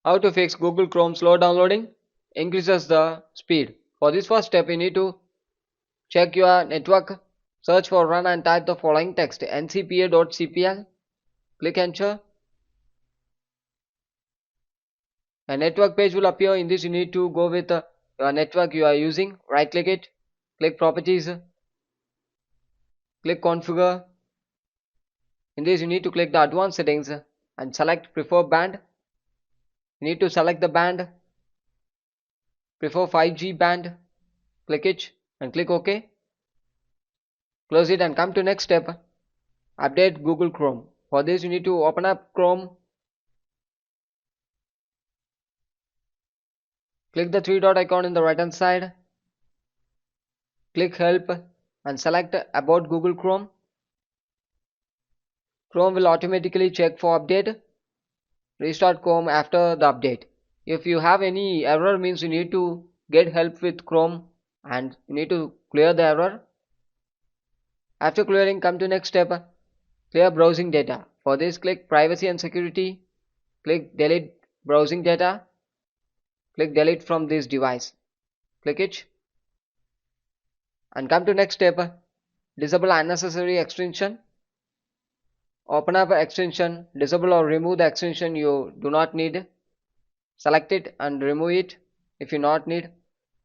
How to fix Google Chrome slow downloading? Increases the speed. For this first step, you need to check your network, search for run and type the following text ncpa.cpl. Click enter. A network page will appear. In this you need to go with your network you are using. Right click it, click properties, click configure. In this you need to click the advanced settings and select prefer band. You need to select the band, prefer 5G band, click it and click OK. Close it and come to next step, update Google Chrome. For this you need to open up Chrome, click the three dot icon in the right hand side, click help and select about Google Chrome. Chrome will automatically check for update. Restart Chrome after the update. If you have any error means you need to get help with Chrome and you need to clear the error. After clearing, come to next step, clear browsing data. For this click privacy and security, click delete browsing data, click delete from this device, click it and come to next step, disable unnecessary extension. Open up extension, disable or remove the extension you do not need, select it and remove it if you not need,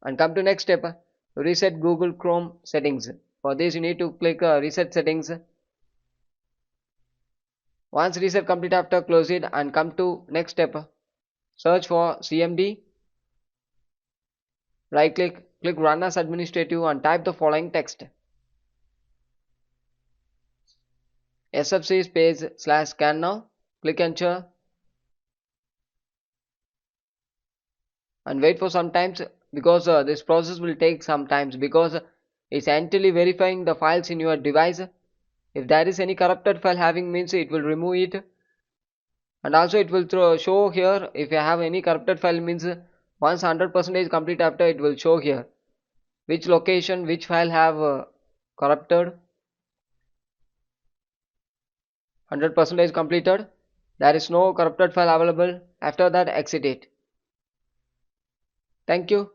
and come to next step, reset Google Chrome settings. For this you need to click reset settings. Once reset complete, after close it and come to next step, search for CMD, right click, click run as administrative and type the following text sfc space slash scan now, click enter and wait for some times because this process will take some times because it's entirely verifying the files in your device. If there is any corrupted file having means it will remove it, and also it will show here if you have any corrupted file means once 100% complete, after it will show here which location which file have corrupted. 100% completed, there is no corrupted file available. After that exit it. Thank you.